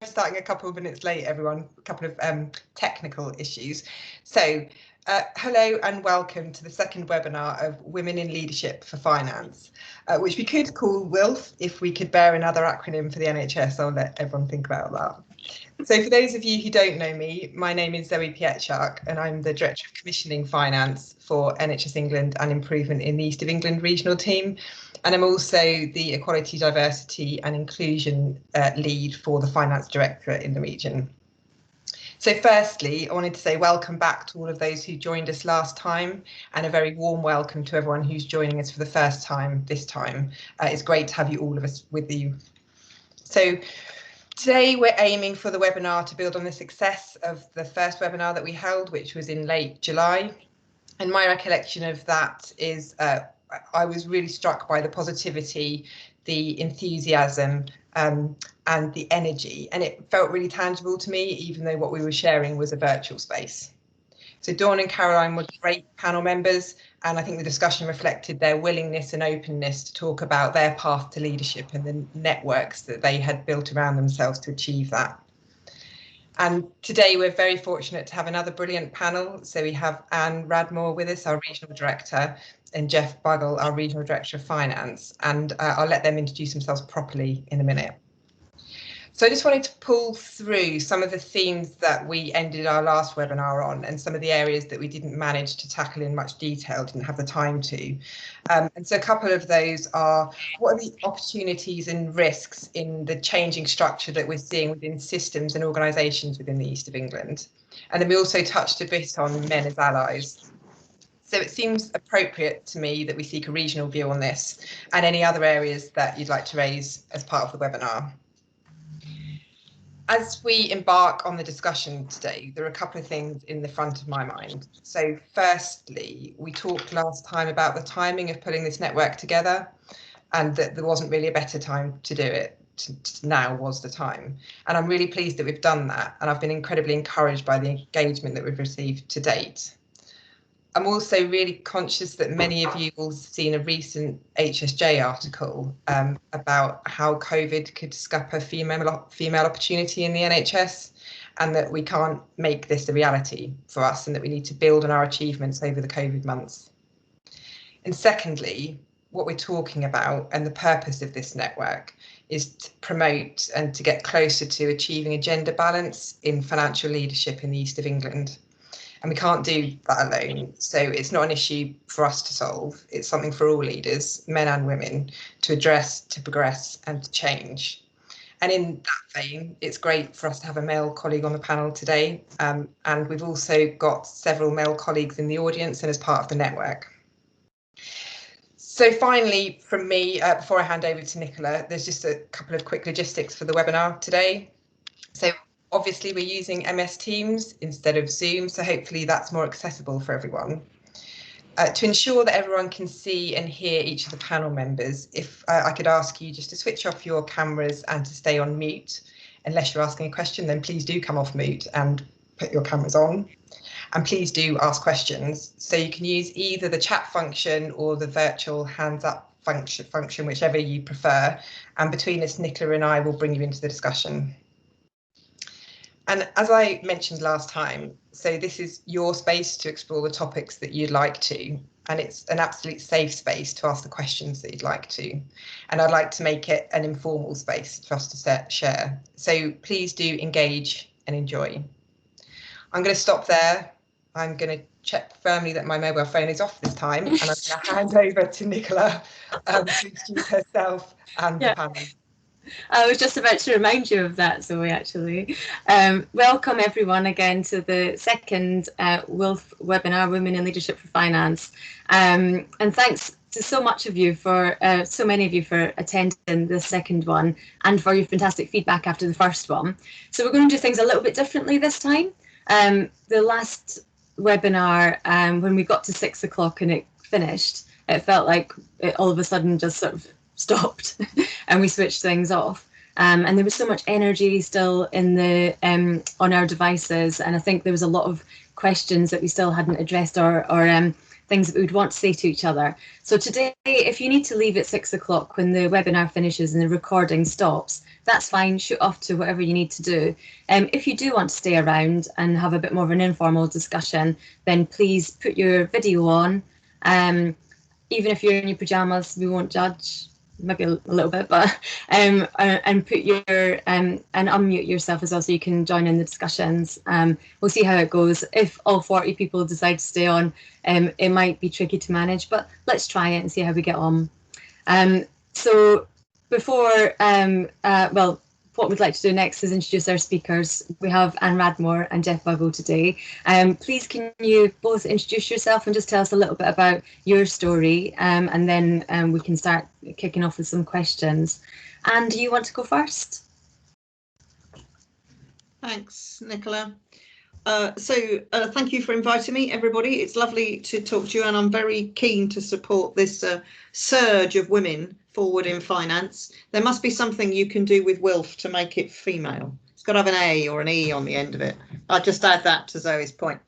Starting a couple of minutes late, everyone. A couple of technical issues. So, hello and welcome to the second webinar of Women in Leadership for Finance, which we could call WILF if we could bear another acronym for the NHS. I'll let everyone think about that. So for those of you who don't know me, my name is Pietrzak and I'm the Director of Commissioning Finance for NHS England and Improvement in the East of England regional team. And I'm also the Equality, Diversity and Inclusion lead for the Finance Directorate in the region. So firstly, I wanted to say welcome back to all of those who joined us last time, and a very warm welcome to everyone who's joining us for the first time this time. It's great to have you all of us with you. So today we're aiming for the webinar to build on the success of the first webinar that we held, which was in late July. And my recollection of that is I was really struck by the positivity, the enthusiasm and the energy, and it felt really tangible to me, even though what we were sharing was a virtual space. So Dawn and Caroline were great panel members, and I think the discussion reflected their willingness and openness to talk about their path to leadership and the networks that they had built around themselves to achieve that. And today we're very fortunate to have another brilliant panel. So we have Anne Radmore with us, our Regional Director, and Jeff Buggle, our Regional Director of Finance. And I'll let them introduce themselves properly in a minute. So I just wanted to pull through some of the themes that we ended our last webinar on, and some of the areas that we didn't manage to tackle in much detail, didn't have the time to. And so a couple of those are, what are the opportunities and risks in the changing structure that we're seeing within systems and organisations within the East of England? And then we also touched a bit on men as allies. So it seems appropriate to me that we seek a regional view on this, and any other areas that you'd like to raise as part of the webinar. As we embark on the discussion today, there are a couple of things in the front of my mind. So firstly, we talked last time about the timing of putting this network together, and that there wasn't really a better time to do it. Now was the time. And I'm really pleased that we've done that. And I've been incredibly encouraged by the engagement that we've received to date. I'm also really conscious that many of you will have seen a recent HSJ article about how COVID could scupper female opportunity in the NHS, and that we can't make this a reality for us, and that we need to build on our achievements over the COVID months. And secondly, what we're talking about and the purpose of this network is to promote and to get closer to achieving a gender balance in financial leadership in the East of England. And we can't do that alone. So it's not an issue for us to solve. It's something for all leaders, men and women, to address, to progress and to change. And in that vein, it's great for us to have a male colleague on the panel today. And we've also got several male colleagues in the audience and as part of the network. So finally, from me, before I hand over to Nicola, there's just a couple of quick logistics for the webinar today. So obviously, we're using MS Teams instead of Zoom, so hopefully that's more accessible for everyone. To ensure that everyone can see and hear each of the panel members, if I could ask you just to switch off your cameras and to stay on mute. Unless you're asking a question, then please do come off mute and put your cameras on. And please do ask questions. So you can use either the chat function or the virtual hands up function, whichever you prefer. And between us, Nicola and I will bring you into the discussion. And as I mentioned last time, so this is your space to explore the topics that you'd like to, and it's an absolute safe space to ask the questions that you'd like to. And I'd like to make it an informal space for us to share. So please do engage and enjoy. I'm going to stop there. I'm going to check firmly that my mobile phone is off this time, and I'm going to hand over to Nicola to introduce herself and the panel. I was just about to remind you of that, Zoe, actually. Welcome everyone again to the second WILF webinar, Women in Leadership for Finance. And thanks to so many of you for attending the second one and for your fantastic feedback after the first one. So we're going to do things a little bit differently this time. The last webinar, when we got to 6 o'clock and it finished, it felt like it all of a sudden just sort of stopped and we switched things off, and there was so much energy still in the on our devices, and I think there was a lot of questions that we still hadn't addressed or things that we would want to say to each other. So today, if you need to leave at 6 o'clock when the webinar finishes and the recording stops, that's fine, shoot off to whatever you need to do. If you do want to stay around and have a bit more of an informal discussion, then please put your video on. Even if you're in your pajamas, we won't judge, maybe a little bit, but and put your and unmute yourself as well so you can join in the discussions. We'll see how it goes. If all 40 people decide to stay on, it might be tricky to manage, but let's try it and see how we get on. So before, well, what we'd like to do next is introduce our speakers. We have Anne Radmore and Jeff Buggle today. Please can you both introduce yourself and just tell us a little bit about your story, and then we can start kicking off with some questions. Anne, do you want to go first? Thanks, Nicola. Thank you for inviting me, everybody. It's lovely to talk to you, and I'm very keen to support this surge of women forward in finance. There must be something you can do with WILF to make it female. It's got to have an A or an E on the end of it. I'll just add that to Zoe's point.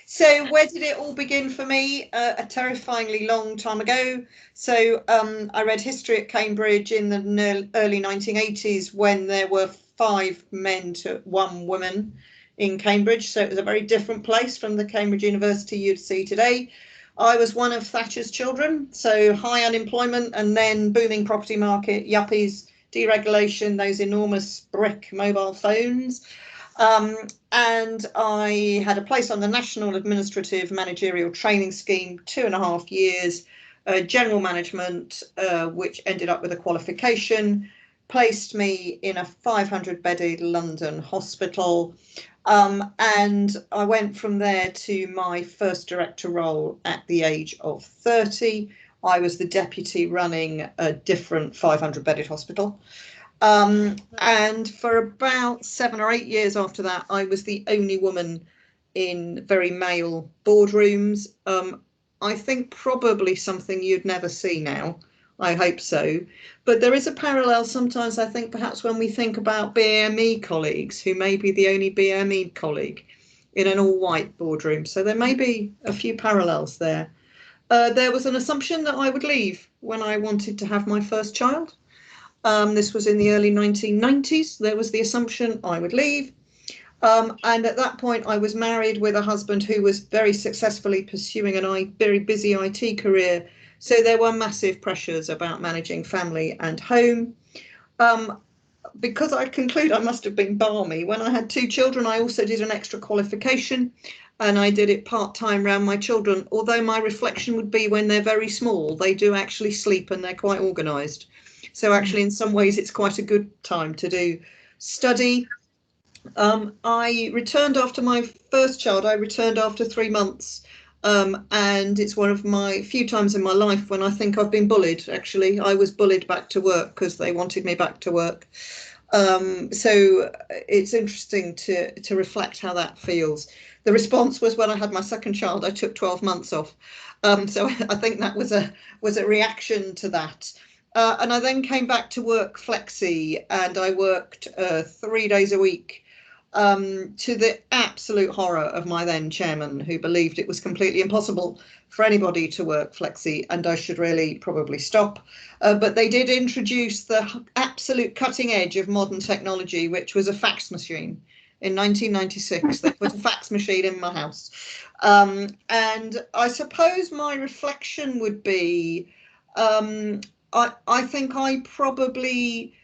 So where did it all begin for me? A terrifyingly long time ago. So I read history at Cambridge in the early 1980s when there were 5 men to 1 woman in Cambridge. So it was a very different place from the Cambridge University you'd see today. I was one of Thatcher's children, so high unemployment and then booming property market, yuppies, deregulation, those enormous brick mobile phones. And I had a place on the National Administrative Managerial Training Scheme, 2.5 years, general management, which ended up with a qualification, placed me in a 500-bedded London hospital. And I went from there to my first director role at the age of 30. I was the deputy running a different 500-bedded hospital. And for about 7 or 8 years after that, I was the only woman in very male boardrooms. I think probably something you'd never see now. I hope so. But there is a parallel sometimes, I think, perhaps when we think about BME colleagues who may be the only BME colleague in an all-white boardroom. So there may be a few parallels there. There was an assumption that I would leave when I wanted to have my first child. This was in the early 1990s. There was the assumption I would leave. And at that point, I was married with a husband who was very successfully pursuing a very busy IT career. So there were massive pressures about managing family and home. Because I conclude I must have been balmy. When I had 2 children, I also did an extra qualification and I did it part-time around my children. Although my reflection would be when they're very small, they do actually sleep and they're quite organised. So actually, in some ways, it's quite a good time to do study. I returned after my first child. I returned after 3 months. And it's one of my few times in my life when I think I've been bullied. Actually, I was bullied back to work because they wanted me back to work. So it's interesting to reflect how that feels. The response was when I had my second child, I took 12 months off. So I think that was a reaction to that. And I then came back to work flexi, and I worked 3 days a week. To the absolute horror of my then chairman, who believed it was completely impossible for anybody to work flexi, and I should really probably stop. But they did introduce the absolute cutting edge of modern technology, which was a fax machine. In 1996, they put a fax machine in my house. And I suppose my reflection would be, I think I probably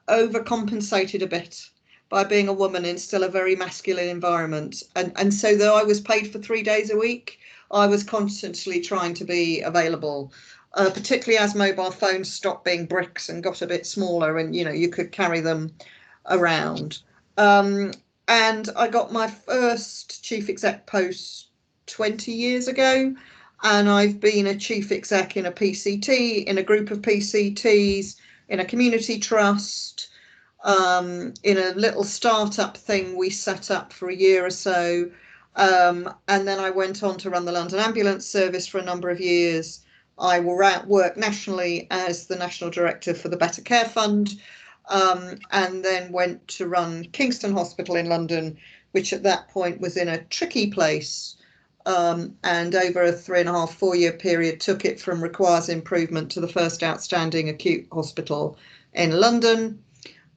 overcompensated a bit by being a woman in still a very masculine environment. And so though I was paid for 3 days a week, I was constantly trying to be available, particularly as mobile phones stopped being bricks and got a bit smaller and, you could carry them around. And I got my first chief exec post 20 years ago. And I've been a chief exec in a PCT, in a group of PCTs, in a community trust, in a little startup thing we set up for a year or so. And then I went on to run the London Ambulance Service for a number of years. I worked nationally as the National Director for the Better Care Fund, and then went to run Kingston Hospital in London, which at that point was in a tricky place. and over a 3.5-4 year period took it from requires improvement to the first outstanding acute hospital in London.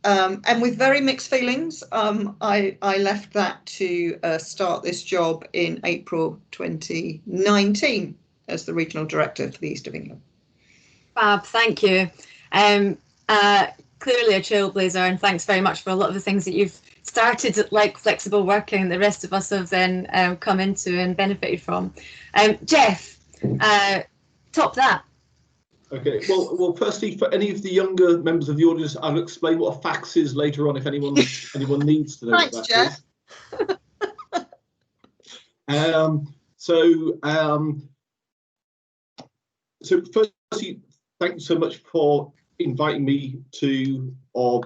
And with very mixed feelings, I left that to start this job in April 2019 as the regional director for the East of England. Fab, thank you. Clearly a trailblazer, and thanks very much for a lot of the things that you've started, like flexible working, the rest of us have then come into and benefited from. Jeff, top that. Okay, well, firstly, for any of the younger members of the audience, I'll explain what a fax is later on if anyone needs to know what that Jeff. is. So firstly, thank you so much for inviting me to, or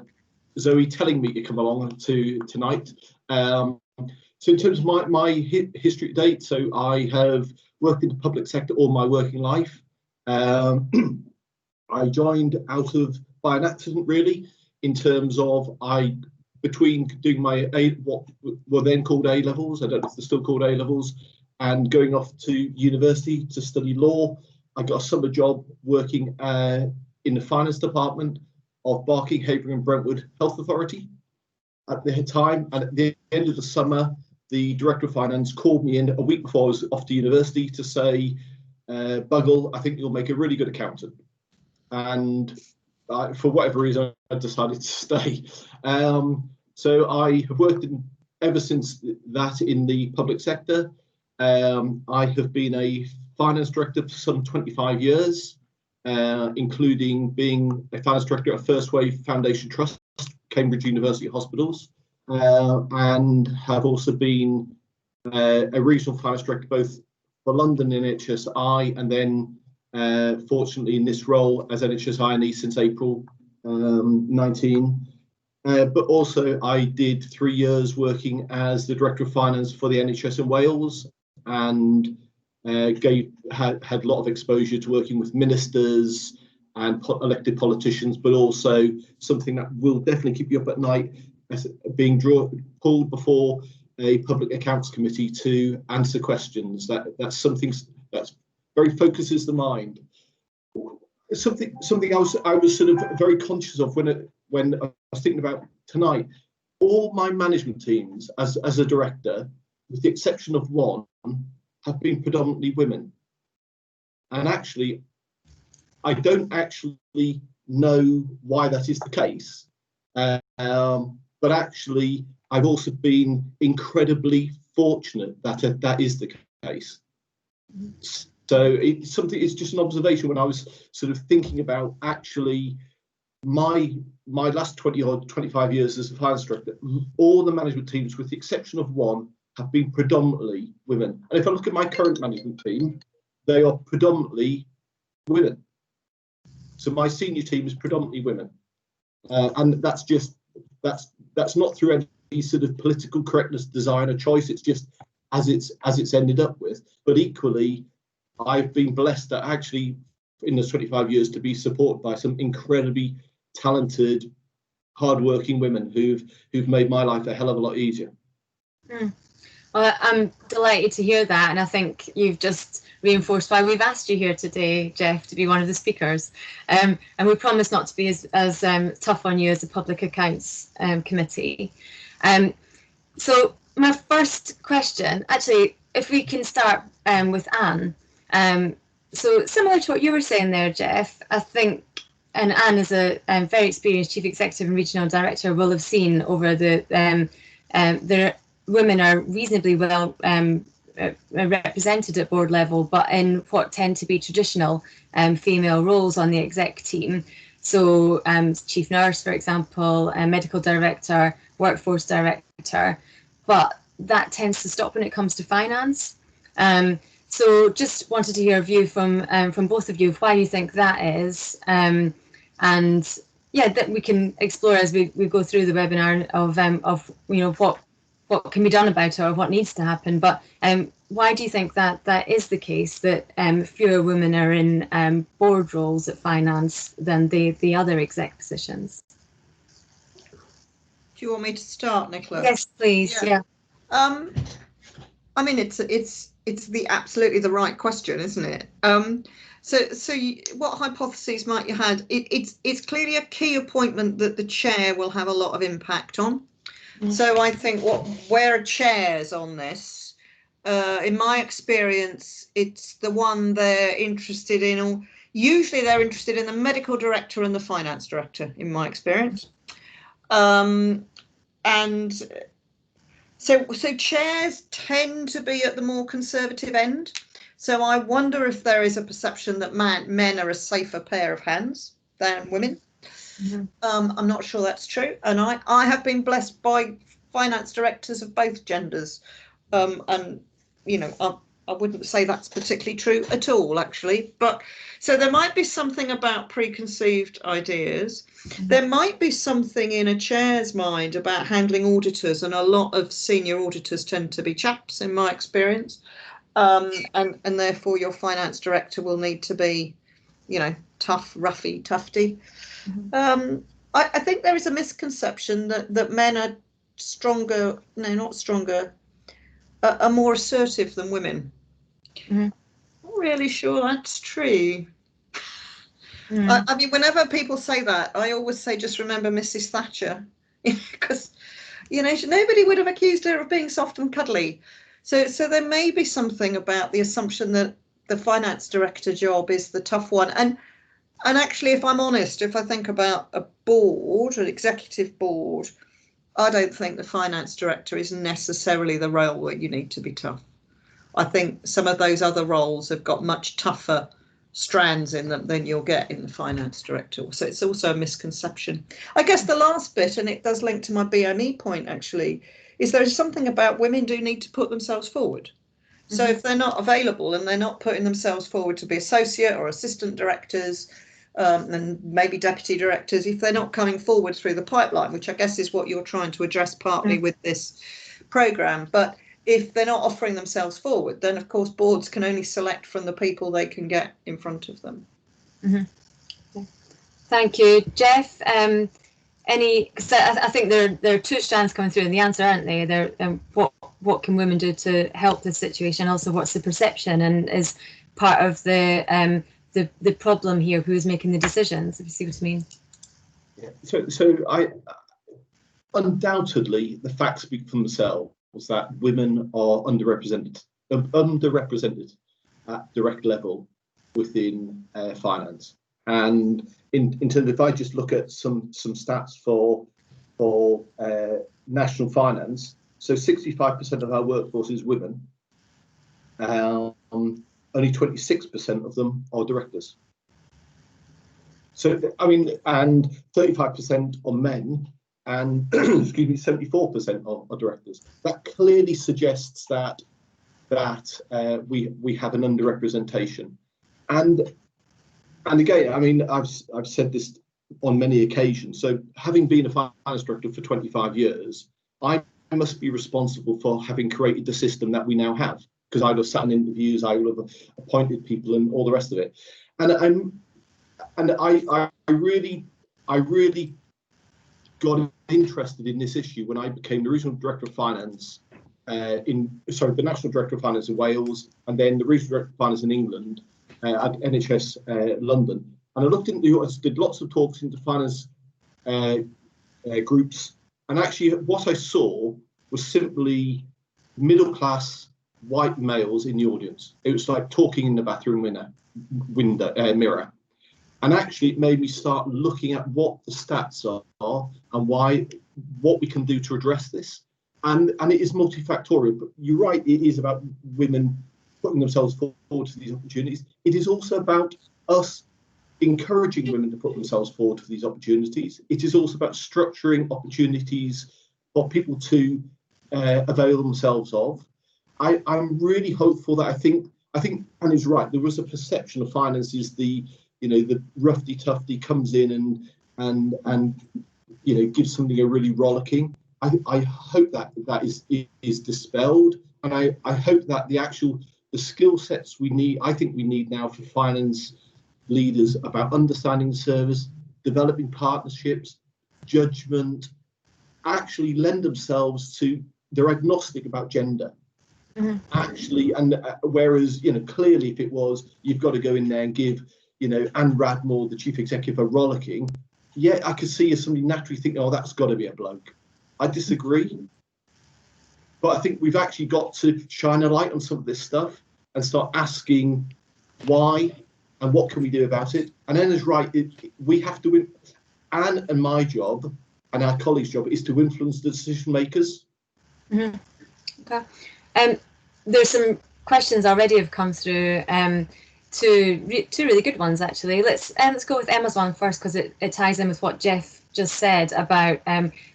Zoe telling me to come along to tonight. So in terms of my history to date, so I have worked in the public sector all my working life. I joined out of by an accident, really, in terms of between doing my what were then called A levels, I don't know if they're still called A levels, and going off to university to study law. I got a summer job working in the finance department of Barking, Havering and Brentwood Health Authority at the time. And at the end of the summer, the director of finance called me in a week before I was off to university to say, Buggle, I think you'll make a really good accountant. And for whatever reason, I decided to stay. So I have worked ever since that in the public sector. I have been a finance director for some 25 years, including being a finance director at First Wave Foundation Trust, Cambridge University Hospitals, and have also been a regional finance director both for London NHSI and then fortunately in this role as NHS INE since April 19. But also I did 3 years working as the Director of Finance for the NHS in Wales, and had a lot of exposure to working with ministers and elected politicians, but also something that will definitely keep you up at night, as being pulled before a public accounts committee to answer questions. That's something that's very focuses the mind. Something else I was sort of very conscious of when I was thinking about tonight. All my management teams as a director, with the exception of one, have been predominantly women. And actually, I don't actually know why that is the case. But actually, I've also been incredibly fortunate that that is the case. So it's just an observation when I was sort of thinking about actually my last 20 or 25 years as a finance director, all the management teams, with the exception of one, have been predominantly women. And if I look at my current management team, they are predominantly women. So my senior team is predominantly women. And that's not through any sort of political correctness, design or choice. It's just as it's ended up with. But equally, I've been blessed that actually in those 25 years to be supported by some incredibly talented, hardworking women who've made my life a hell of a lot easier. Well, I'm delighted to hear that, and I think you've just reinforced why we've asked you here today, Jeff, to be one of the speakers. And we promise not to be as tough on you as a public accounts committee. So my first question, actually, if we can start with Anne. So similar to what you were saying there, Jeff, I think, and Anne is a very experienced chief executive and regional director, will have seen over the women are reasonably well represented at board level, but in what tend to be traditional female roles on the exec team. So chief nurse, for example, medical director, workforce director, but that tends to stop when it comes to finance. So just wanted to hear a view from both of you of why you think that is, and yeah, that we can explore as we go through the webinar of what can be done about it or what needs to happen. But why do you think that is the case, that fewer women are in board roles at finance than the other exec positions? Do you want me to start, Nicola? Yes, please. Yeah. I mean, it's it's absolutely the right question, isn't it? What hypotheses might you had? It's clearly a key appointment that the chair will have a lot of impact on. So I think where are chairs on this? In my experience, it's the one they're interested in, or usually they're interested in the medical director and the finance director, in my experience. And so chairs tend to be at the more conservative end. So I wonder if there is a perception that men are a safer pair of hands than women. Mm-hmm. I'm not sure that's true. And I have been blessed by finance directors of both genders. And, you know, I wouldn't say that's particularly true at all, actually. But so there might be something about preconceived ideas. Mm-hmm. There might be something in a chair's mind about handling auditors, and a lot of senior auditors tend to be chaps, in my experience. And therefore your finance director will need to be, you know, tough, roughy, tufty. Mm-hmm. I think there is a misconception that men are stronger, no, not stronger, are more assertive than women. Mm-hmm. Not really sure that's true. Mm. I mean, whenever people say that, I always say, just remember Mrs. Thatcher, because, you know, nobody would have accused her of being soft and cuddly. So there may be something about the assumption that the finance director job is the tough one. And actually, if I'm honest, if I think about a board, an executive board, I don't think the finance director is necessarily the role where you need to be tough. I think some of those other roles have got much tougher strands in them than you'll get in the finance director. So it's also a misconception. I guess the last bit, and it does link to my BME point actually, is there is something about women do need to put themselves forward. Mm-hmm. So if they're not available and they're not putting themselves forward to be associate or assistant directors, and maybe deputy directors, if they're not coming forward through the pipeline, which I guess is what you're trying to address partly with this programme, but if they're not offering themselves forward, then of course boards can only select from the people they can get in front of them. Mm-hmm. Thank you, Jeff. Because I think there are two strands coming through in the answer, aren't they? What can women do to help this situation? Also, what's the perception, and is part of the problem here who's making the decisions, if you see what I mean? Yeah. So I undoubtedly the facts speak for themselves that women are underrepresented at direct level within finance. And in terms of, if I just look at some stats for national finance, so 65% of our workforce is women. Only 26% of them are directors. So, I mean, and 35% are men, and excuse me, 74% are directors. That clearly suggests that we have an underrepresentation. And again, I mean, I've said this on many occasions. So, having been a finance director for 25 years, I must be responsible for having created the system that we now have. Because I would have sat in interviews, I would have appointed people, and all the rest of it. And I really got interested in this issue when I became the regional director of finance the national director of finance in Wales, and then the regional director of finance in England at NHS London. And I did lots of talks into finance groups, and actually what I saw was simply middle class white males in the audience. It was like talking in the bathroom mirror. And actually it made me start looking at what the stats are and what we can do to address this. And it is multifactorial, but you're right, it is about women putting themselves forward to these opportunities. It is also about us encouraging women to put themselves forward to these opportunities. It is also about structuring opportunities for people to avail themselves of. I'm really hopeful that I think Annie's right. There was a perception of finance is the roughy tufty comes in and gives something a really rollicking. I hope that is dispelled, and I hope that the skill sets we need now for finance leaders about understanding the service, developing partnerships, judgment, actually lend themselves to, they're agnostic about gender. actually, and whereas, you know, clearly if it was, you've got to go in there and give, you know, Anne Radmore, the chief executive, a rollicking, yeah, I could see as somebody naturally thinking, oh, that's got to be a bloke. I disagree. But I think we've actually got to shine a light on some of this stuff and start asking why and what can we do about it. And Anna's right, we have to, Anne and my job and our colleagues' job is to influence the decision makers. Okay. There's some questions already have come through. Two really good ones actually. Let's go with Emma's one first, because it ties in with what Jeff just said about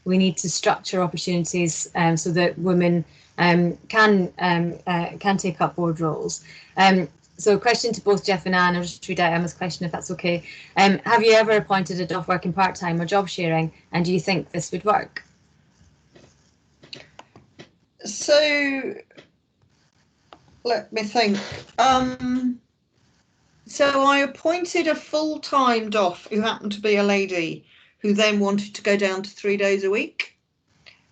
we need to structure opportunities so that women can take up board roles. So a question to both Jeff and Anne. I'll just read out Emma's question if that's okay. Have you ever appointed a DOF working part-time or job sharing, and do you think this would work? So let me think. So I appointed a full-time DOF who happened to be a lady who then wanted to go down to 3 days a week.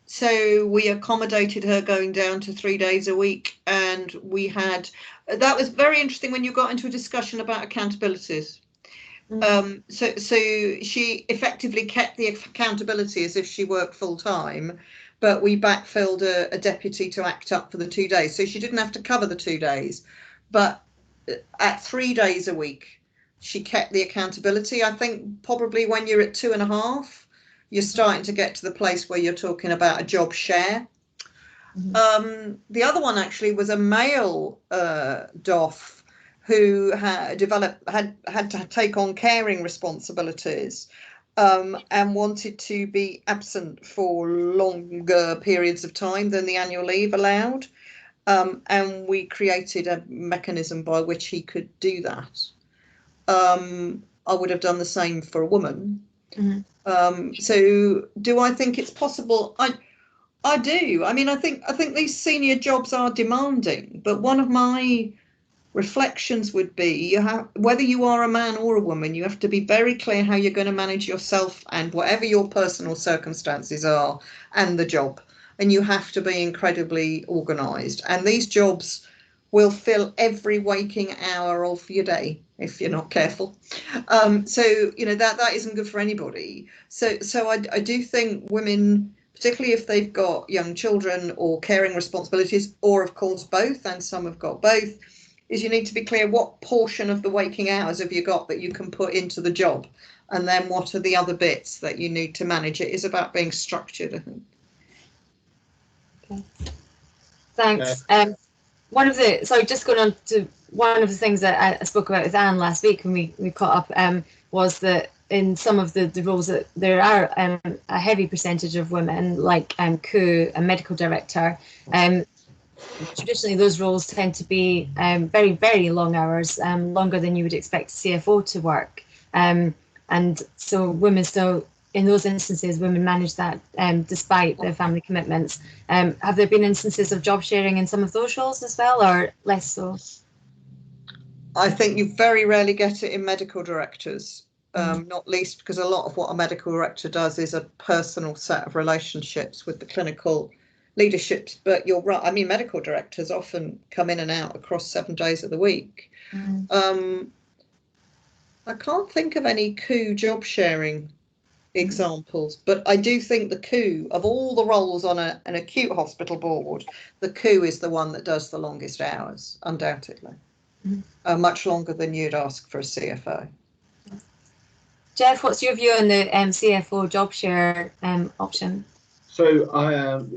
So we accommodated her going down to 3 days a week, and we had, that was very interesting when you got into a discussion about accountabilities. So she effectively kept the accountability as if she worked full time, but we backfilled a deputy to act up for the 2 days. So she didn't have to cover the 2 days, but at 3 days a week, she kept the accountability. I think probably when you're at 2.5, you're starting to get to the place where you're talking about a job share. The other one actually was a male DOF who had to take on caring responsibilities and wanted to be absent for longer periods of time than the annual leave allowed. And we created a mechanism by which he could do that. I would have done the same for a woman. So do I think it's possible? I do. I mean, I think these senior jobs are demanding, but one of my reflections would be whether you are a man or a woman, you have to be very clear how you're going to manage yourself and whatever your personal circumstances are and the job. And you have to be incredibly organised. And these jobs will fill every waking hour of your day if you're not careful. So, you know, that isn't good for anybody. So I do think women, particularly if they've got young children or caring responsibilities, or of course both, and some have got both, is you need to be clear what portion of the waking hours have you got that you can put into the job, and then what are the other bits that you need to manage. It is about being structured, I think. Okay. Thanks. Just going on to one of the things that I spoke about with Anne last week when we caught up, was that in some of the roles that there are a heavy percentage of women, like COO, a medical director. Traditionally, those roles tend to be very, very long hours, longer than you would expect a CFO to work. And so women still, in those instances, women manage that despite their family commitments. Have there been instances of job sharing in some of those roles as well, or less so? I think you very rarely get it in medical directors, not least because a lot of what a medical director does is a personal set of relationships with the clinical leaderships. But you're right, I mean, medical directors often come in and out across 7 days of the week. I can't think of any COO job sharing examples, but I do think the COO, of all the roles on an acute hospital board, the COO is the one that does the longest hours, undoubtedly. Much longer than you'd ask for a CFO. Jeff, what's your view on the CFO job share option? So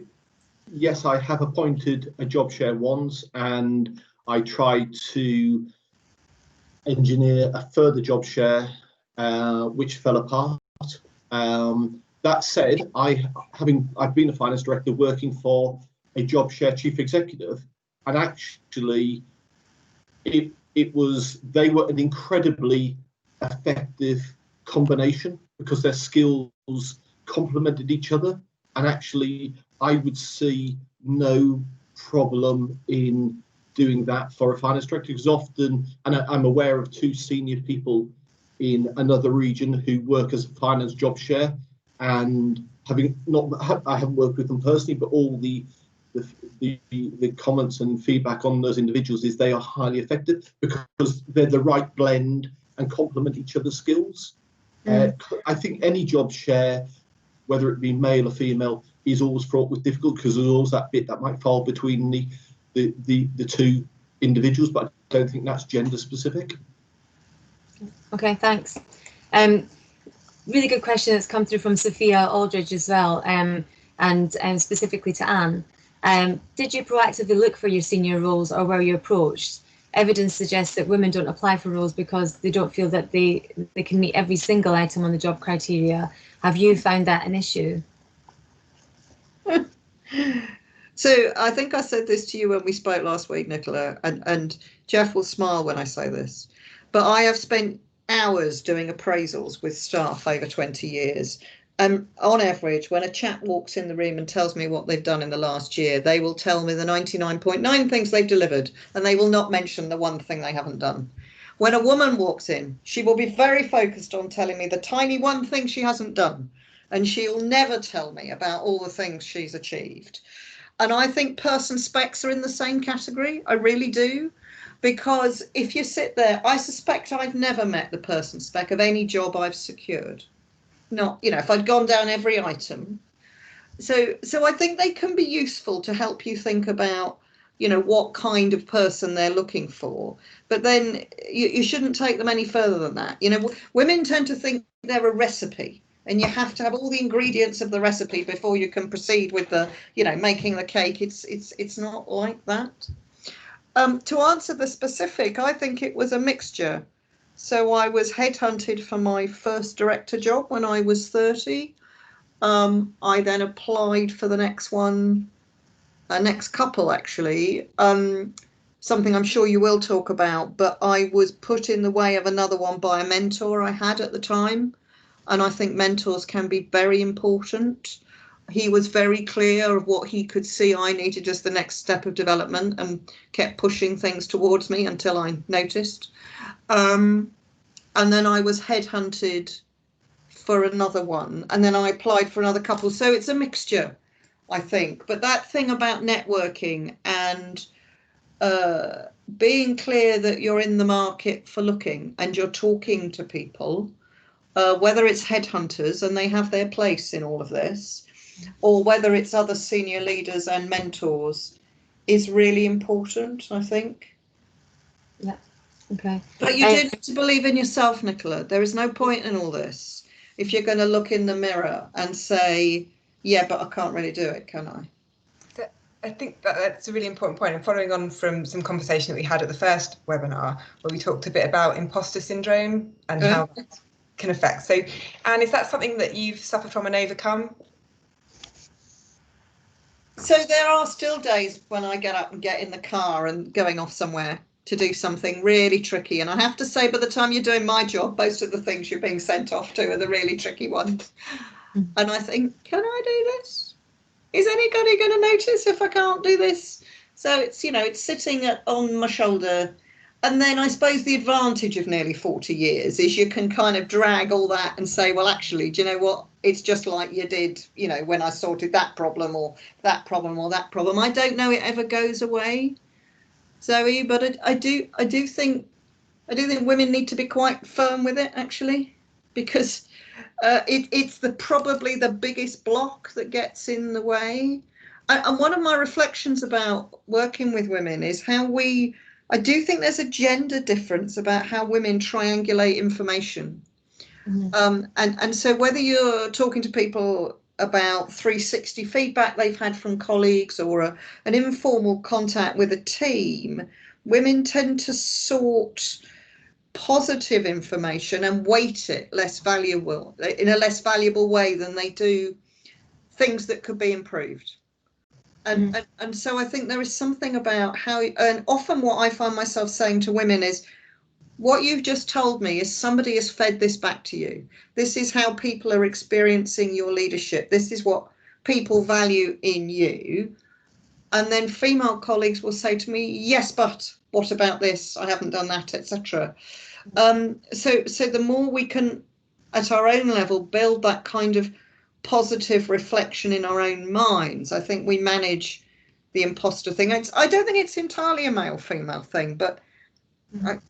yes, I have appointed a job share once, and I tried to engineer a further job share, which fell apart. That said, I've been a finance director working for a job share chief executive, and actually they were an incredibly effective combination because their skills complemented each other, and actually I would see no problem in doing that for a finance director, because often, and I'm aware of 2 senior people in another region who work as a finance job share, and I haven't worked with them personally, but all the the comments and feedback on those individuals is they are highly effective because they're the right blend and complement each other's skills. I think any job share, whether it be male or female, is always fraught with difficult because there's always that bit that might fall between the two individuals, but I don't think that's gender specific. Okay, thanks. Really good question that's come through from Sophia Aldridge as well, and specifically to Anne. Did you proactively look for your senior roles, or were you approached? Evidence suggests that women don't apply for roles because they don't feel that they can meet every single item on the job criteria. Have you found that an issue? So I think I said this to you when we spoke last week, Nicola, and Jeff will smile when I say this, but I have spent hours doing appraisals with staff over 20 years. On average, when a chap walks in the room and tells me what they've done in the last year, they will tell me the 99.9 things they've delivered, and they will not mention the one thing they haven't done. When a woman walks in, she will be very focused on telling me the tiny one thing she hasn't done, and she'll never tell me about all the things she's achieved. And I think person specs are in the same category. I really do. Because if you sit there, I suspect I've never met the person spec of any job I've secured. Not, if I'd gone down every item. So I think they can be useful to help you think about, what kind of person they're looking for. But then you shouldn't take them any further than that. Women tend to think they're a recipe, and you have to have all the ingredients of the recipe before you can proceed with the, making the cake. It's not like that. To answer the specific, I think it was a mixture. So I was headhunted for my first director job when I was 30. I then applied for the next one, next couple actually, something I'm sure you will talk about, but I was put in the way of another one by a mentor I had at the time. And I think mentors can be very important. He was very clear of what he could see I needed, just the next step of development, and kept pushing things towards me until I noticed. And then I was headhunted for another one, and then I applied for another couple. So it's a mixture, I think. But that thing about networking and being clear that you're in the market for looking and you're talking to people, whether it's headhunters and they have their place in all of this, or whether it's other senior leaders and mentors, is really important, I think. Yeah. Okay. But you do have to believe in yourself, Nicola. There is no point in all this if you're going to look in the mirror and say, yeah, but I can't really do it, can I? I think that's a really important point. And following on from some conversation that we had at the first webinar, where we talked a bit about imposter syndrome and how that can affect. So, Anne, is that something that you've suffered from and overcome? So there are still days when I get up and get in the car and going off somewhere to do something really tricky. And I have to say, by the time you're doing my job, most of the things you're being sent off to are the really tricky ones. And I think, can I do this? Is anybody going to notice if I can't do this? So it's, it's sitting on my shoulder. And then I suppose the advantage of nearly 40 years is you can kind of drag all that and say, well, actually, do you know what? It's just like you did, when I sorted that problem or that problem or that problem. I don't know it ever goes away, Zoe, but I do think women need to be quite firm with it, actually, because it's probably the biggest block that gets in the way. And one of my reflections about working with women is how I do think there's a gender difference about how women triangulate information. Mm-hmm. And so whether you're talking to people about 360 feedback they've had from colleagues or an informal contact with a team, women tend to sort positive information and weight it in a less valuable way than they do things that could be improved. And so I think there is something about how, and often what I find myself saying to women is, what you've just told me is somebody has fed this back to you. This is how people are experiencing your leadership. This is what people value in you. And then female colleagues will say to me, yes, but what about this? I haven't done that, etc. So the more we can, at our own level, build that kind of positive reflection in our own minds, I think we manage the imposter thing. I don't think it's entirely a male-female thing, but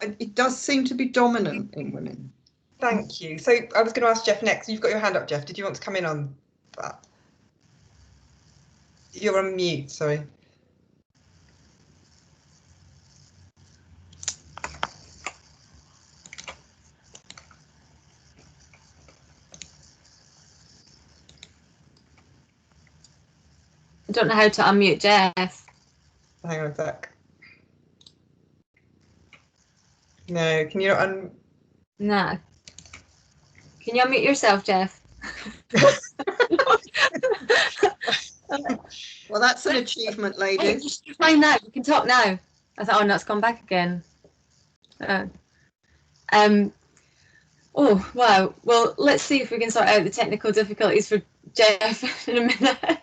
it does seem to be dominant in women. Thank you. So I was going to ask Jeff next. You've got your hand up, Jeff. Did you want to come in on that? You're on mute, sorry. I don't know how to unmute Jeff. Hang on a sec. No, can you not No. Can you unmute yourself, Jeff? Well, that's an achievement, ladies. You're fine now. We can talk now. I thought, oh no, it's gone back again. Oh wow. Well, let's see if we can sort out the technical difficulties for Jeff in a minute.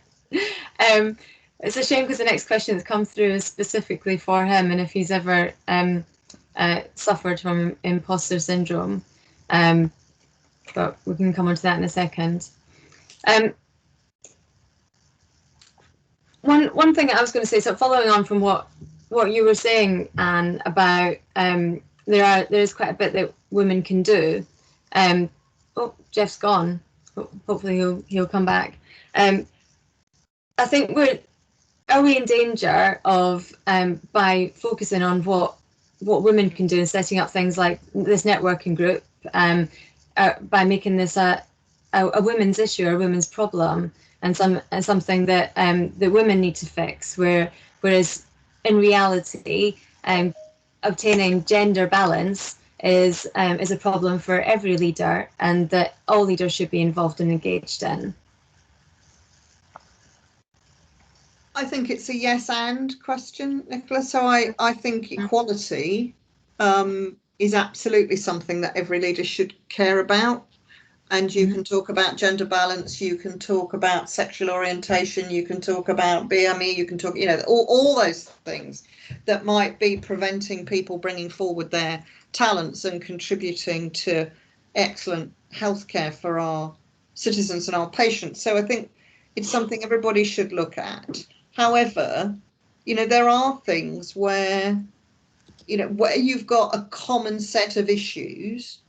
It's a shame because the next question that's come through is specifically for him, and if he's ever suffered from imposter syndrome. But we can come on to that in a second. One thing I was going to say, so following on from what you were saying, Anne, about there is quite a bit that women can do. Oh, Jeff's gone. Hopefully he'll come back. I think are we in danger of by focusing on what women can do and setting up things like this networking group, by making this a women's issue or a women's problem and something that that women need to fix, whereas in reality obtaining gender balance is a problem for every leader, and that all leaders should be involved and engaged in. I think it's a yes and question, Nicola. So I think equality is absolutely something that every leader should care about. And you can talk about gender balance, you can talk about sexual orientation, you can talk about BME, you can talk, all those things that might be preventing people bringing forward their talents and contributing to excellent healthcare for our citizens and our patients. So I think it's something everybody should look at. However, there are things where, where you've got a common set of issues,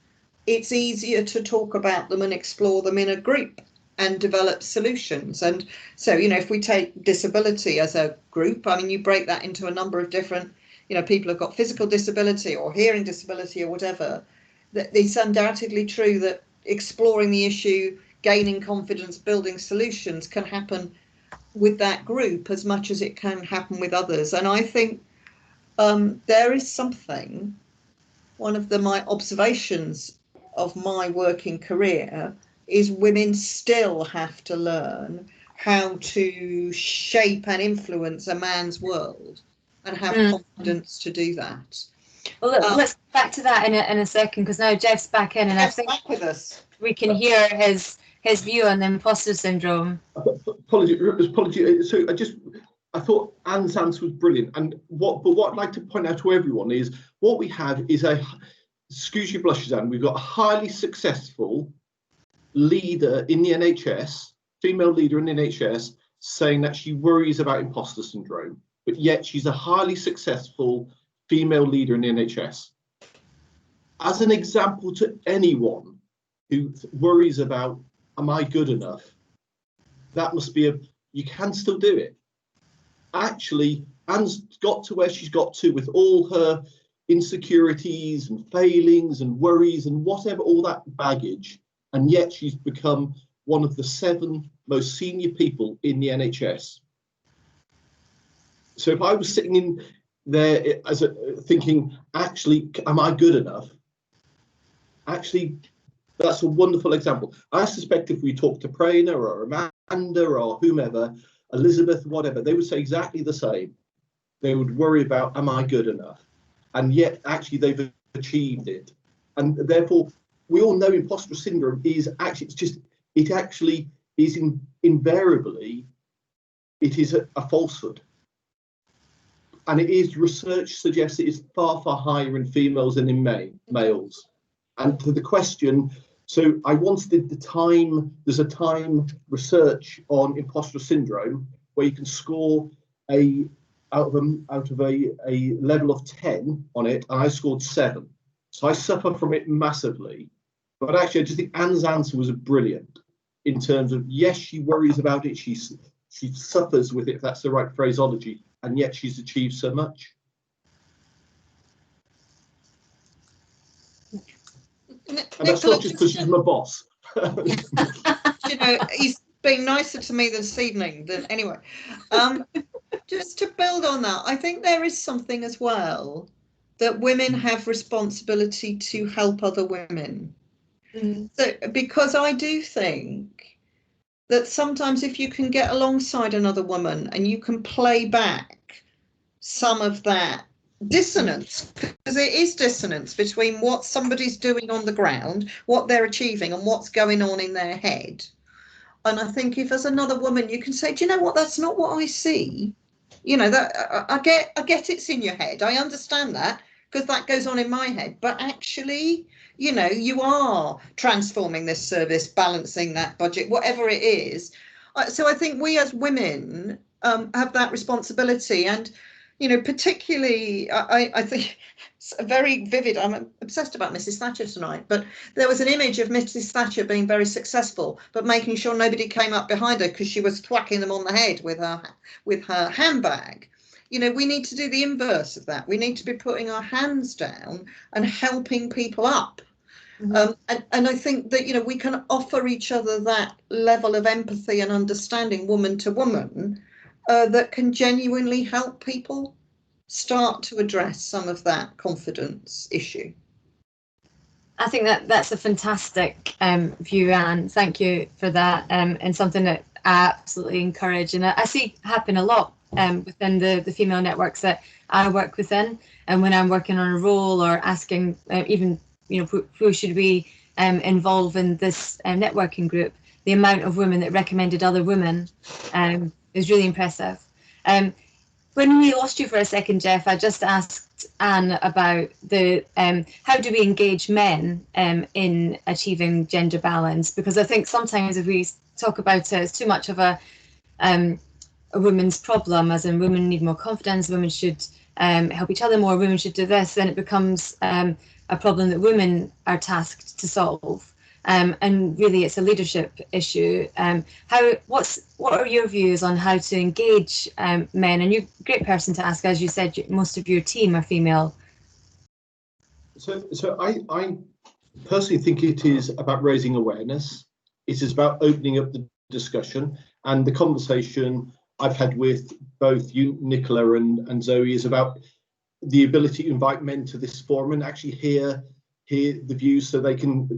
it's easier to talk about them and explore them in a group and develop solutions. And so, if we take disability as a group, I mean, you break that into a number of different, people have got physical disability or hearing disability or whatever. It's undoubtedly true that exploring the issue, gaining confidence, building solutions can happen with that group as much as it can happen with others. And I think there is something, one of my observations of my working career is women still have to learn how to shape and influence a man's world and have confidence to do that. Well, let's get back to that in a second, because now Jeff's back in, and Jeff's I think back with us. We can hear his view on the imposter syndrome. Apologies. So I thought Anne's answer was brilliant, and what I'd like to point out to everyone is what we have is excuse your blushes, Anne, we've got a highly successful leader in the NHS, female leader in the NHS, saying that she worries about imposter syndrome, but yet she's a highly successful female leader in the NHS. As an example to anyone who worries about, am I good enough? That must be you can still do it. Actually, Anne's got to where she's got to with all her insecurities and failings and worries and whatever, all that baggage, and yet she's become one of the 7 most senior people in the NHS. So if I was sitting in there thinking, actually, am I good enough? Actually, that's a wonderful example. I suspect if we talk to Prana or Amanda or whomever, Elizabeth, whatever, they would say exactly the same. They would worry about, am I good enough? And yet, actually, they've achieved it. And therefore, we all know imposter syndrome is actually, it actually is invariably, it is a falsehood. And it is, research suggests it is far, far higher in females than in males. And to the question, so I once did there's a time research on imposter syndrome where you can score out of a level of 10 on it, and I scored 7. So I suffer from it massively. But actually, I just think Anne's answer was brilliant in terms of, yes, she worries about it, she suffers with it, if that's the right phraseology, and yet she's achieved so much. And that's not just because she's my boss. You know, he's been nicer to me this evening than anyway. Just to build on that, I think there is something as well that women have responsibility to help other women. So, because I do think that sometimes if you can get alongside another woman and you can play back some of that dissonance, because it is dissonance between what somebody's doing on the ground, what they're achieving, and what's going on in their head. And I think if as another woman you can say, do you know what, that's not what I see. You know, that I get it's in your head. I understand that because that goes on in my head. But actually, you know, you are transforming this service, balancing that budget, whatever it is. So I think we as women have that responsibility. And, you know, particularly, I think it's very vivid. I'm obsessed about Mrs. Thatcher tonight, but there was an image of Mrs. Thatcher being very successful, but making sure nobody came up behind her because she was thwacking them on the head with her handbag. You know, we need to do the inverse of that. We need to be putting our hands down and helping people up. And I think that, you know, we can offer each other that level of empathy and understanding, woman to woman, that can genuinely help people start to address some of that confidence issue. I think that's a fantastic view, Anne. Thank you for that, and something that I absolutely encourage, and I see happen a lot within the female networks that I work within, and when I'm working on a role or asking even, you know, who should we involve in this networking group, the amount of women that recommended other women is really impressive. When we lost you for a second, Jeff, I just asked Anne about the how do we engage men in achieving gender balance? Because I think sometimes if we talk about it as too much of a women's problem, as in women need more confidence, women should help each other more, women should do this, then it becomes a problem that women are tasked to solve. And really, it's a leadership issue. What are your views on how to engage men? And you're a great person to ask, as you said, most of your team are female. So I personally think it is about raising awareness. It is about opening up the discussion, and the conversation I've had with both you, Nicola, and Zoe is about the ability to invite men to this forum and actually hear the views, so they can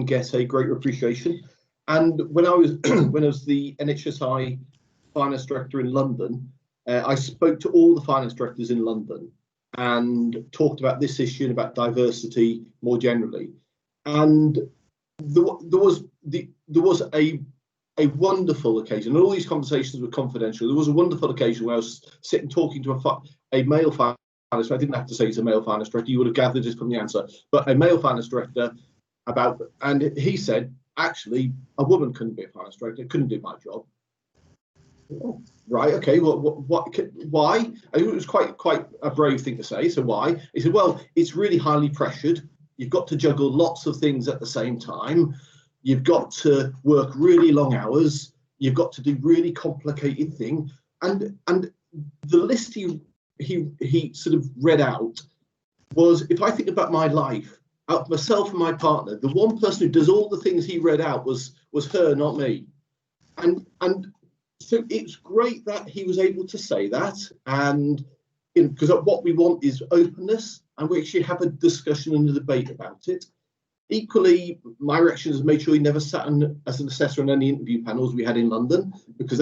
get a greater appreciation. And when I was the NHS finance director in London, I spoke to all the finance directors in London and talked about this issue and about diversity more generally. And there was a wonderful occasion, and all these conversations were confidential. There was a wonderful occasion where I was sitting talking to a male finance. I didn't have to say he's a male finance director, you would have gathered it from the answer, but a male finance director and he said, actually, a woman couldn't be a finance director, couldn't do my job. Oh, right, okay, well, why? I mean, it was quite a brave thing to say, so why? He said, well, it's really highly pressured, you've got to juggle lots of things at the same time, you've got to work really long hours, you've got to do really complicated things, and the list he sort of read out was, if I think about my life, out of myself and my partner, the one person who does all the things he read out was her, not me. And so it's great that he was able to say that, and because what we want is openness, and we actually have a discussion and a debate about it. Equally, my reaction is made sure he never sat as an assessor on any interview panels we had in London, because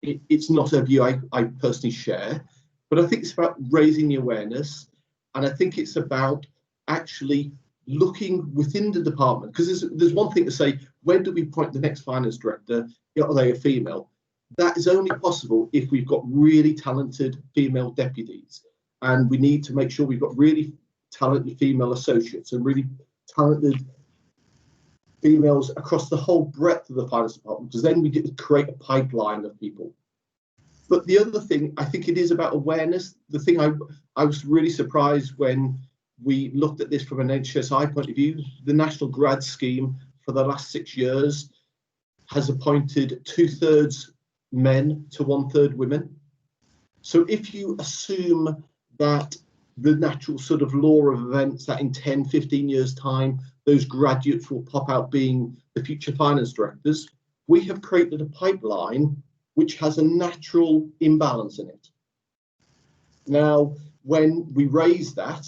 it's not a view I personally share, but I think it's about raising the awareness, and I think it's about actually looking within the department, because there's one thing to say, when do we appoint the next finance director? Are they a female? That is only possible if we've got really talented female deputies, and we need to make sure we've got really talented female associates and really talented females across the whole breadth of the finance department, because then we get to create a pipeline of people. But the other thing, I think it is about awareness. The thing I was really surprised when we looked at this from an NHSI point of view. The National Grad Scheme for the last 6 years has appointed 2/3 men to 1/3 women. So if you assume that the natural sort of law of events that in 10, 15 years time, those graduates will pop out being the future finance directors, we have created a pipeline which has a natural imbalance in it. Now, when we raised that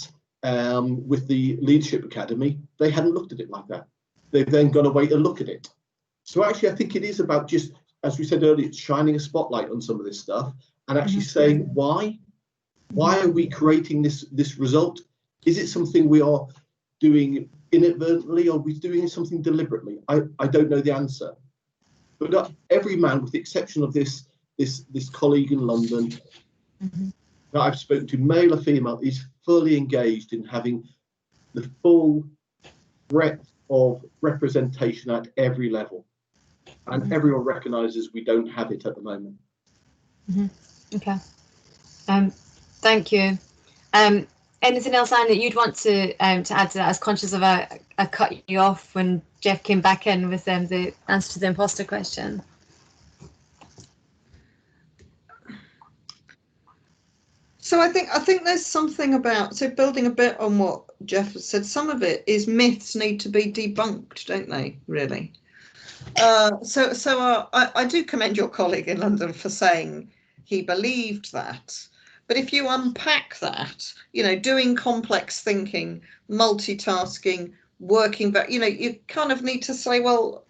with the Leadership Academy, they hadn't looked at it like that. They've then gone away to look at it. So actually, I think it is about just, as we said earlier, shining a spotlight on some of this stuff and actually saying why. Why are we creating this result? Is it something we are doing inadvertently, or are we doing something deliberately? I don't know the answer. But every man, with the exception of this colleague in London that I've spoken to, male or female, is fully engaged in having the full breadth of representation at every level. And everyone recognises we don't have it at the moment. Okay. Thank you. Anything else, Anne, that you'd want to add to that? I was conscious of I cut you off when Jeff came back in with the answer to the imposter question. So I think there's something about, so building a bit on what Jeff has said, some of it is myths need to be debunked, don't they, really? So I do commend your colleague in London for saying he believed that. But if you unpack that, you know, doing complex thinking, multitasking, working back, you know, you kind of need to say, well,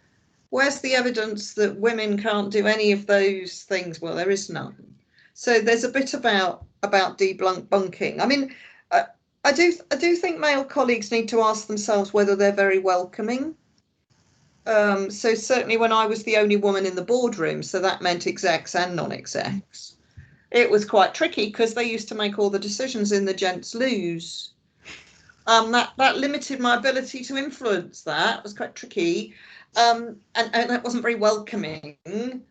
where's the evidence that women can't do any of those things? Well, there is none. So there's a bit about debunking. I mean, I do think male colleagues need to ask themselves whether they're very welcoming. So certainly when I was the only woman in the boardroom, so that meant execs and non-execs, it was quite tricky because they used to make all the decisions in the gents' loos. That limited my ability to influence that. It was quite tricky. And that wasn't very welcoming. And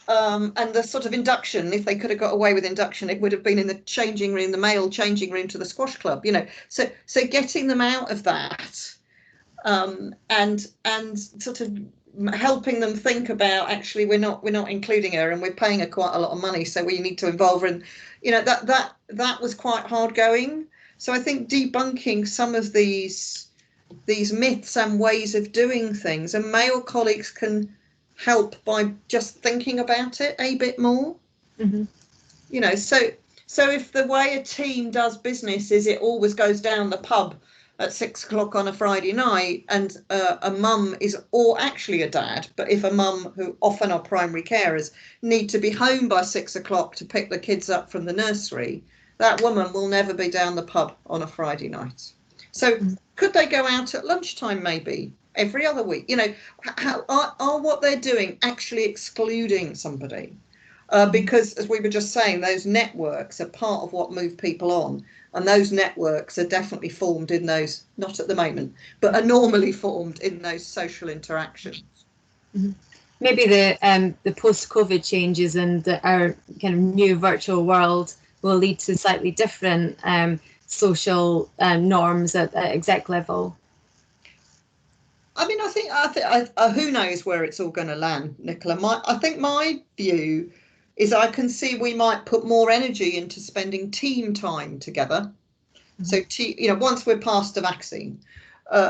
the sort of induction, if they could have got away with induction, it would have been in the changing room, the male changing room to the squash club, you know. So getting them out of that and sort of helping them think about, actually we're not including her and we're paying her quite a lot of money, so we need to involve her, and you know, that was quite hard going. So I think debunking some of these myths and ways of doing things, and male colleagues can help by just thinking about it a bit more. You know, so if the way a team does business is it always goes down the pub at 6 o'clock on a Friday night, and a mum is, or actually a dad, but if a mum, who often are primary carers, need to be home by 6 o'clock to pick the kids up from the nursery, that woman will never be down the pub on a Friday night. So could they go out at lunchtime maybe every other week? You know, how are what they're doing actually excluding somebody? Because as we were just saying, those networks are part of what move people on. And those networks are definitely formed in those, not at the moment, but are normally formed in those social interactions. Maybe the post-COVID changes and our kind of new virtual world will lead to slightly different social norms at exec level. I mean, I think who knows where it's all going to land, Nicola. I think my view is I can see we might put more energy into spending team time together. So, you know, once we're past the vaccine,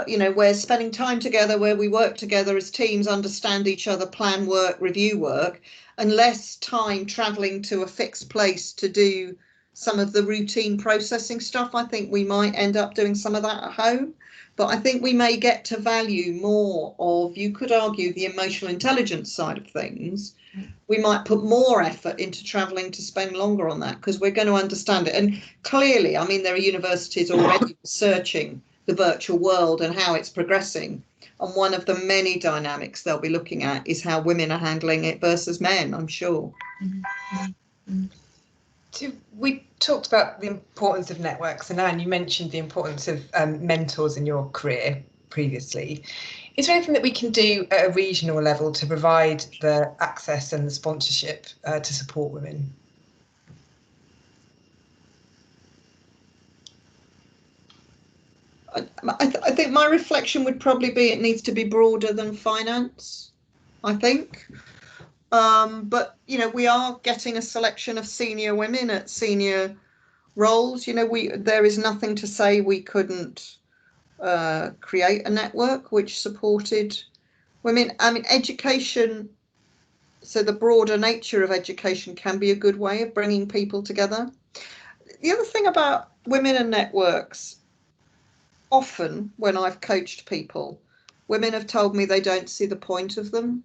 you know, we're spending time together where we work together as teams, understand each other, plan work, review work, and less time travelling to a fixed place to do some of the routine processing stuff. I think we might end up doing some of that at home. But I think we may get to value more of, you could argue, the emotional intelligence side of things. We might put more effort into travelling to spend longer on that because we're going to understand it. And clearly, I mean, there are universities already researching the virtual world and how it's progressing. And one of the many dynamics they'll be looking at is how women are handling it versus men, I'm sure. So we talked about the importance of networks, and Anne, you mentioned the importance of mentors in your career previously. Is there anything that we can do at a regional level to provide the access and the sponsorship to support women? I think my reflection would probably be it needs to be broader than finance, I think. But, you know, we are getting a selection of senior women at senior roles. You know, there is nothing to say we couldn't create a network which supported women. I mean, education, so the broader nature of education can be a good way of bringing people together. The other thing about women and networks, often when I've coached people, women have told me they don't see the point of them.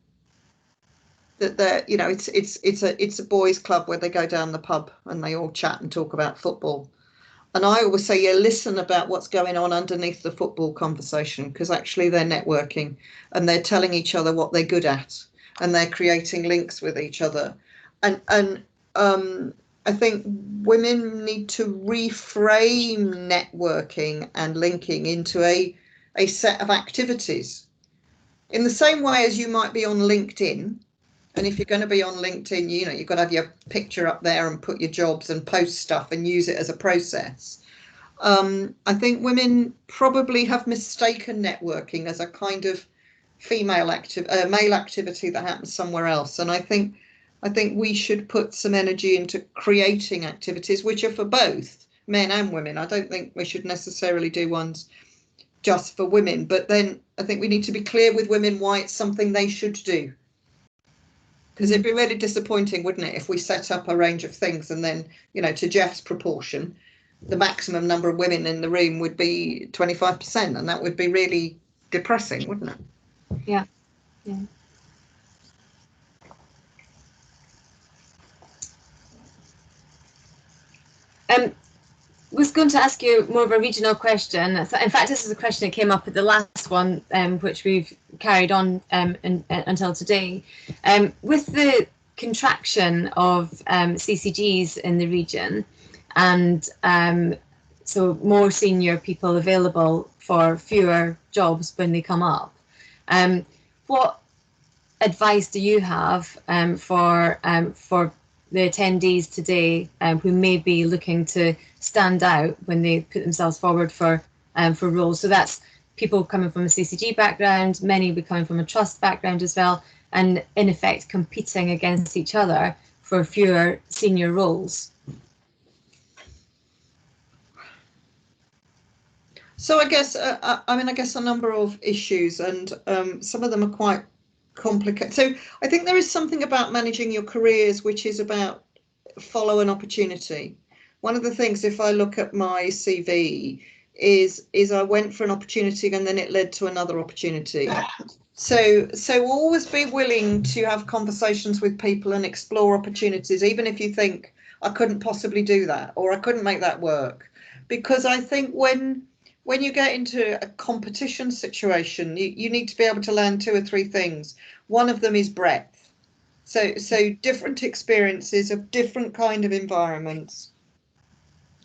That they're, you know, it's a boys' club where they go down the pub and they all chat and talk about football. And I always say, yeah, listen about what's going on underneath the football conversation, because actually they're networking and they're telling each other what they're good at and they're creating links with each other. And I think women need to reframe networking and linking into a set of activities. In the same way as you might be on LinkedIn, and if you're going to be on LinkedIn, you know, you've got to have your picture up there and put your jobs and post stuff and use it as a process. I think women probably have mistaken networking as a kind of male activity that happens somewhere else. And I think we should put some energy into creating activities which are for both men and women. I don't think we should necessarily do ones just for women, but then I think we need to be clear with women why it's something they should do. Because it'd be really disappointing, wouldn't it, if we set up a range of things and then, you know, to Jeff's proportion, the maximum number of women in the room would be 25%, and that would be really depressing, wouldn't it? Yeah. Was going to ask you more of a regional question. In fact, this is a question that came up at the last one, which we've carried on until today. With the contraction of CCGs in the region, and so more senior people available for fewer jobs when they come up, what advice do you have for the attendees today who may be looking to stand out when they put themselves forward for roles? So that's people coming from a CCG background, many will be coming from a trust background as well, and in effect competing against each other for fewer senior roles. So I guess I guess a number of issues, and some of them are quite complicated. So I think there is something about managing your careers which is about follow an opportunity. One of the things, if I look at my CV, is I went for an opportunity and then it led to another opportunity. So always be willing to have conversations with people and explore opportunities, even if you think I couldn't possibly do that or I couldn't make that work. Because I think when you get into a competition situation, you need to be able to learn 2 or 3 things. One of them is breadth. So different experiences of different kind of environments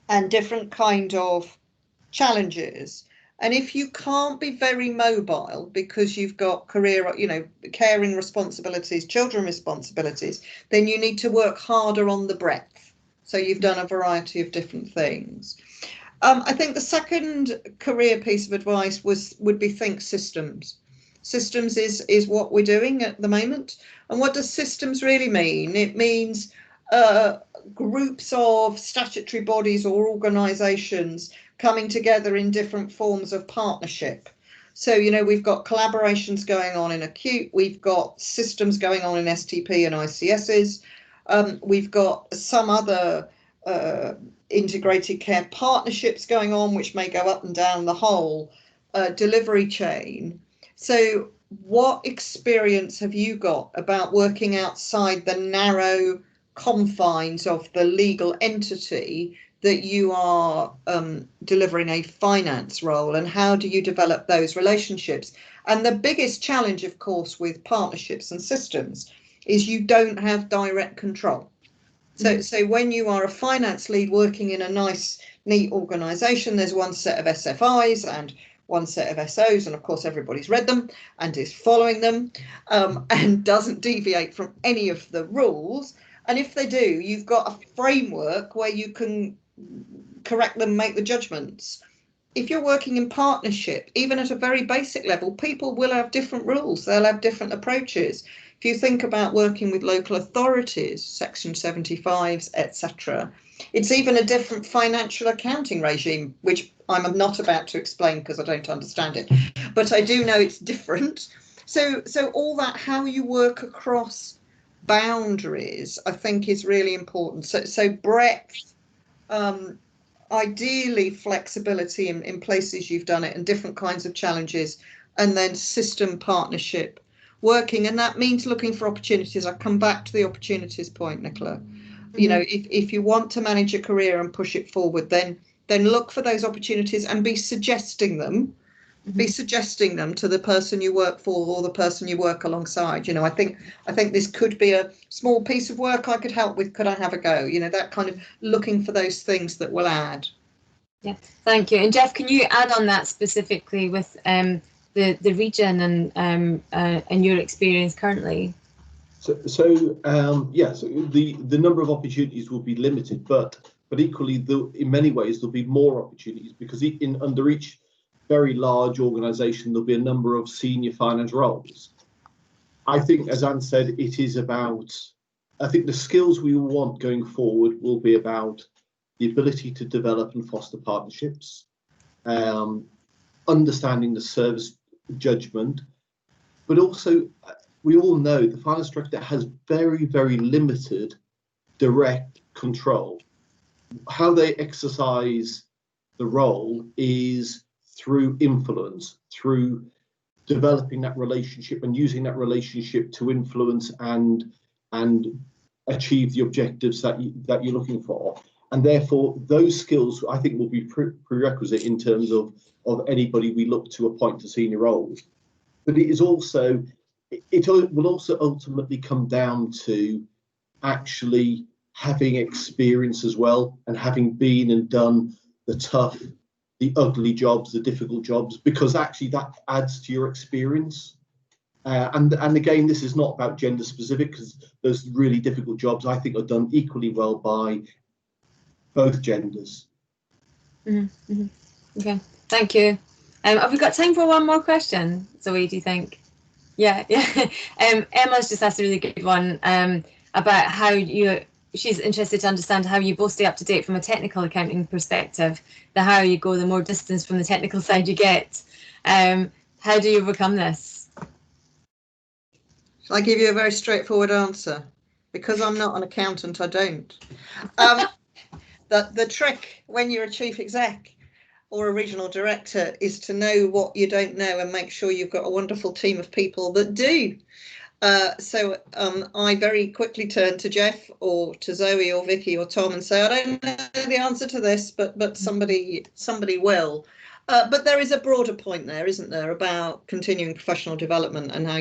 and different kind of challenges. And if you can't be very mobile because you've got career, you know, caring responsibilities, children responsibilities, then you need to work harder on the breadth. So you've done a variety of different things. I think the second career piece of advice would be think systems. Systems is what we're doing at the moment. And what does systems really mean? It means groups of statutory bodies or organisations coming together in different forms of partnership. So, you know, we've got collaborations going on in acute, we've got systems going on in STP and ICSs, we've got some other integrated care partnerships going on, which may go up and down the whole delivery chain. So what experience have you got about working outside the narrow confines of the legal entity that you are delivering a finance role, and how do you develop those relationships? And the biggest challenge, of course, with partnerships and systems is you don't have direct control. So when you are a finance lead working in a nice, neat organisation, there's one set of SFIs and one set of SOs, and of course everybody's read them and is following them and doesn't deviate from any of the rules. And if they do, you've got a framework where you can correct them, make the judgments. if you're working in partnership, even at a very basic level, people will have different rules. They'll have different approaches. If you think about working with local authorities, Section 75s, etc., it's even a different financial accounting regime, which I'm not about to explain because I don't understand it, but I do know it's different. So all that, how you work across boundaries, I think is really important. So breadth, ideally flexibility in places you've done it and different kinds of challenges, and then system partnership working, and that means looking for opportunities. I come back to the opportunities point, Nicola. You know, if you want to manage a career and push it forward, then look for those opportunities and be suggesting them to the person you work for or the person you work alongside. You know, I think this could be a small piece of work I could help with. Could I have a go? You know, that kind of looking for those things that will add. Yeah, thank you. And Jeff, can you add on that specifically with the region and your experience currently? So the number of opportunities will be limited, but equally, in many ways, there'll be more opportunities because under each very large organisation, there'll be a number of senior finance roles. I think, as Anne said, it is about, I think the skills we want going forward will be about the ability to develop and foster partnerships, understanding the service judgment, but also we all know the finance director has very, very limited direct control. How they exercise the role is through influence, through developing that relationship and using that relationship to influence and achieve the objectives that you're looking for. And therefore, those skills, I think, will be prerequisite in terms of anybody we look to appoint to senior roles. But it will also ultimately come down to actually having experience as well, and having been and done the tough, the ugly jobs, the difficult jobs, because actually that adds to your experience. And again, this is not about gender specific, because those really difficult jobs I think are done equally well by both genders. Okay, thank you. Have we got time for one more question, Zoe, do you think? Yeah. Emma's just asked a really good one about how she's interested to understand how you both stay up to date from a technical accounting perspective. The higher you go, the more distance from the technical side you get. How do you overcome this? Shall I give you a very straightforward answer? Because I'm not an accountant, I don't. The trick when you're a chief exec or a regional director is to know what you don't know and make sure you've got a wonderful team of people that do. So I very quickly turn to Jeff or to Zoe or Vicky or Tom and say, I don't know the answer to this, but somebody will. But there is a broader point there, isn't there, about continuing professional development and how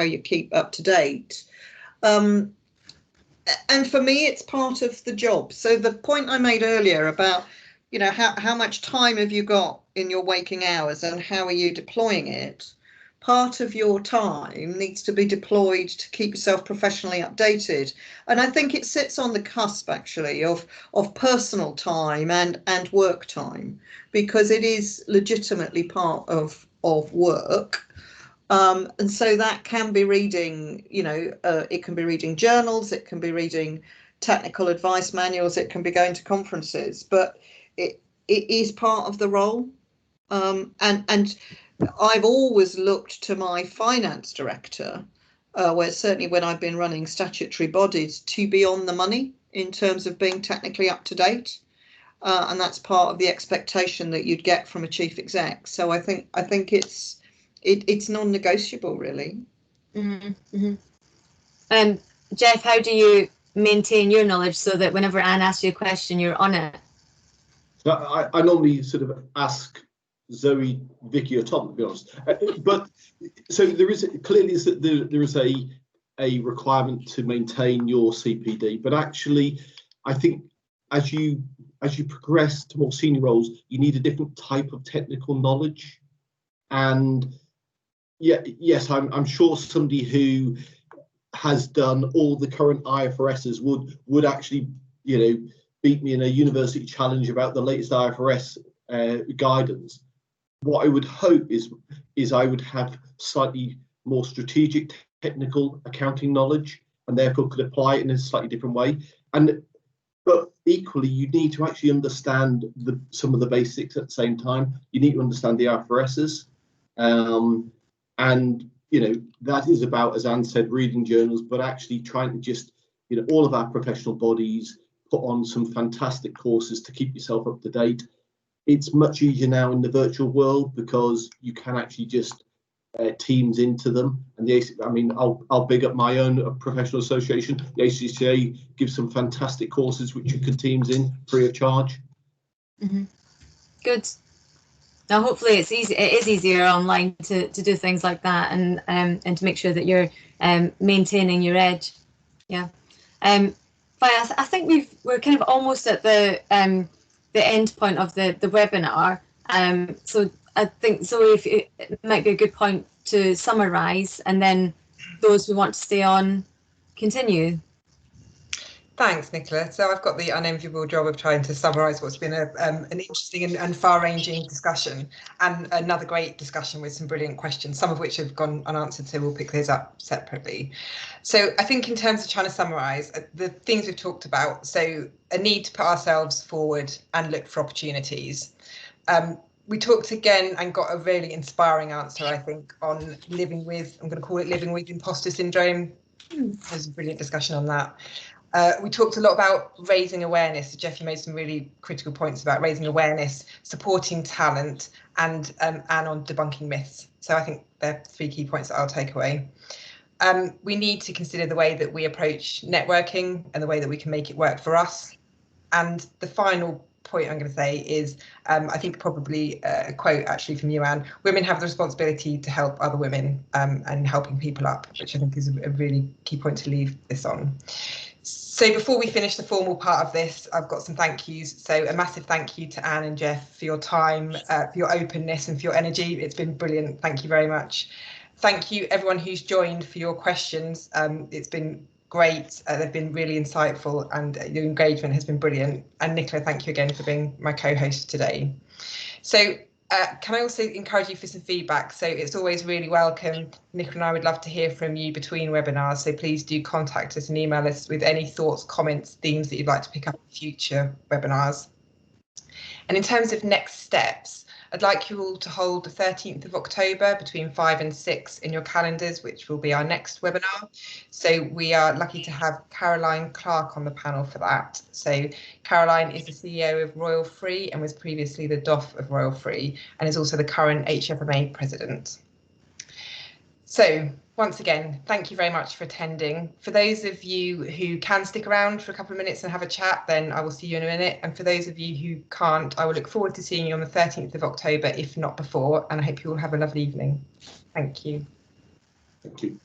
you keep up to date. And for me, it's part of the job. So the point I made earlier about, you know, how much time have you got in your waking hours and how are you deploying it? Part of your time needs to be deployed to keep yourself professionally updated. And I think it sits on the cusp, actually, of personal time and work time, because it is legitimately part of work. And so that can be reading, you know, it can be reading journals, it can be reading technical advice manuals, it can be going to conferences, but it is part of the role. And I've always looked to my finance director, where certainly when I've been running statutory bodies, to be on the money in terms of being technically up to date. And that's part of the expectation that you'd get from a chief exec. So I think it's non-negotiable, really. Jeff, how do you maintain your knowledge so that whenever Anne asks you a question, you're on it? So I normally sort of ask Zoe, Vicky, or Tom, to be honest. But so there is clearly there is a requirement to maintain your CPD. But actually, I think as you progress to more senior roles, you need a different type of technical knowledge. And yes, I'm sure somebody who has done all the current IFRSs would actually, you know, beat me in a university challenge about the latest IFRS guidance. What I would hope is I would have slightly more strategic, technical accounting knowledge, and therefore could apply it in a slightly different way. But equally, you need to actually understand some of the basics at the same time. You need to understand the IFRSs, and that is about, as Anne said, reading journals, but actually trying to just, all of our professional bodies put on some fantastic courses to keep yourself up to date. It's much easier now in the virtual world because you can actually just teams into them, and I'll big up my own professional association. The ACCA gives some fantastic courses which you can teams in free of charge. Mm-hmm. Good. Now, hopefully, it is easier online to do things like that, and to make sure that you're maintaining your edge. Yeah. But I think we're kind of almost at the end point of the webinar. So I think, Zoe, if it might be a good point to summarise, and then those who want to stay on continue. Thanks, Nicola. So I've got the unenviable job of trying to summarise what's been an interesting and far-ranging discussion, and another great discussion with some brilliant questions, some of which have gone unanswered, so we'll pick those up separately. So I think in terms of trying to summarise the things we've talked about, so a need to put ourselves forward and look for opportunities. We talked again and got a really inspiring answer, I think, on living with, I'm going to call it living with imposter syndrome. There's a brilliant discussion on that. We talked a lot about raising awareness. Jeff, you made some really critical points about raising awareness, supporting talent, and on debunking myths. So I think they're 3 key points that I'll take away. We need to consider the way that we approach networking and the way that we can make it work for us. And the final point I'm going to say is, I think probably a quote actually from you, Anne: women have the responsibility to help other women, and helping people up, which I think is a really key point to leave this on. So before we finish the formal part of this, I've got some thank yous. So a massive thank you to Anne and Jeff for your time, for your openness and for your energy. It's been brilliant. Thank you very much. Thank you everyone who's joined for your questions. It's been great. They've been really insightful, and your engagement has been brilliant. And Nicola, thank you again for being my co-host today. So can I also encourage you for some feedback? So it's always really welcome. Nicola and I would love to hear from you between webinars. So please do contact us and email us with any thoughts, comments, themes that you'd like to pick up in future webinars. And in terms of next steps, I'd like you all to hold the 13th of October between 5 and 6 in your calendars, which will be our next webinar. So we are lucky to have Caroline Clark on the panel for that. So Caroline is the CEO of Royal Free and was previously the DOF of Royal Free, and is also the current HFMA president. So once again, thank you very much for attending. For those of you who can stick around for a couple of minutes and have a chat, then I will see you in a minute. And for those of you who can't, I will look forward to seeing you on the 13th of October, if not before. And I hope you all have a lovely evening. Thank you. Thank you.